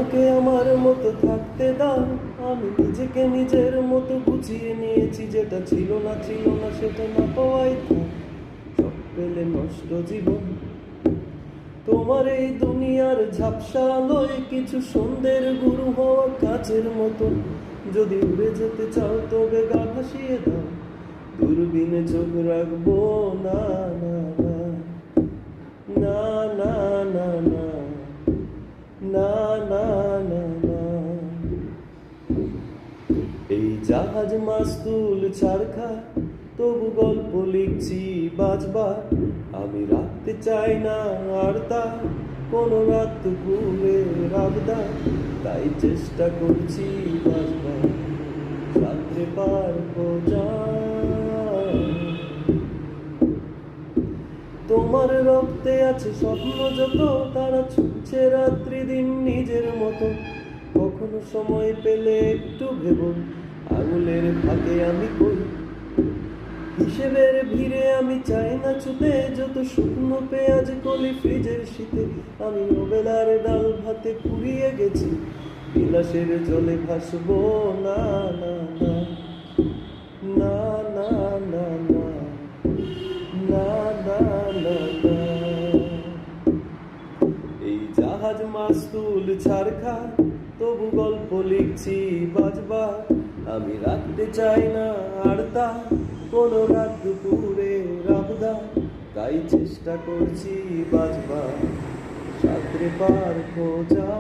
আমাকে আমার মতো থাকতে দাও, আমি নিজেকে নিজের মতো গুছিয়ে নিয়েছি। যেটা ছিল না সেটা না পাওয়াই থাক, সব পেলে নষ্ট জীবন। তোমার এই দুনিয়ার ঝাপসা আলোয় কিছু সন্ধ্যের গুরু হওয়া কাচের মতো। যদি উড়ে যেতে চাও তবে গা ভাসিয়ে দাও, দূরবীনে চোখ রাখবো না। না না না না না না না না। এই জাহাজ মাস্তুল ছাড়খা, তবু গল্প লিখছি বাজবার। আমি রাখতে চাই না আর তা কোনো রাত দুপুরে রাবদা, তাই চেষ্টা করছি বাজবার রাত্রে পার খোঁজা। তোমার রক্তে আছে স্বপ্ন যত, তারা ছুটছে রাত্রি দিন নিজের মতো। কখনো সময় পেলে একটু ভেবো, আঙুলের ফাঁকে আমি কই হিসেবের ভিড়ে। আমি চাই না ছুতে যত শুকনো পেঁয়াজ কলি ফ্রিজের শীতে। আমি ওবেলার ডাল ভাতে পুড়িয়ে গেছি, বিলাসের জলে ভাসবো না না না না না না না না না না। এই জাহাজ মাস্তুল ছাড়খা, তবু গল্প লিখছি বাজবার। আমি রাখতে চাই না আর তা কোনো রাত দুপুরে রাবদা, তাই চেষ্টা করছি বাজবার সাঁতরে পার খোঁজা।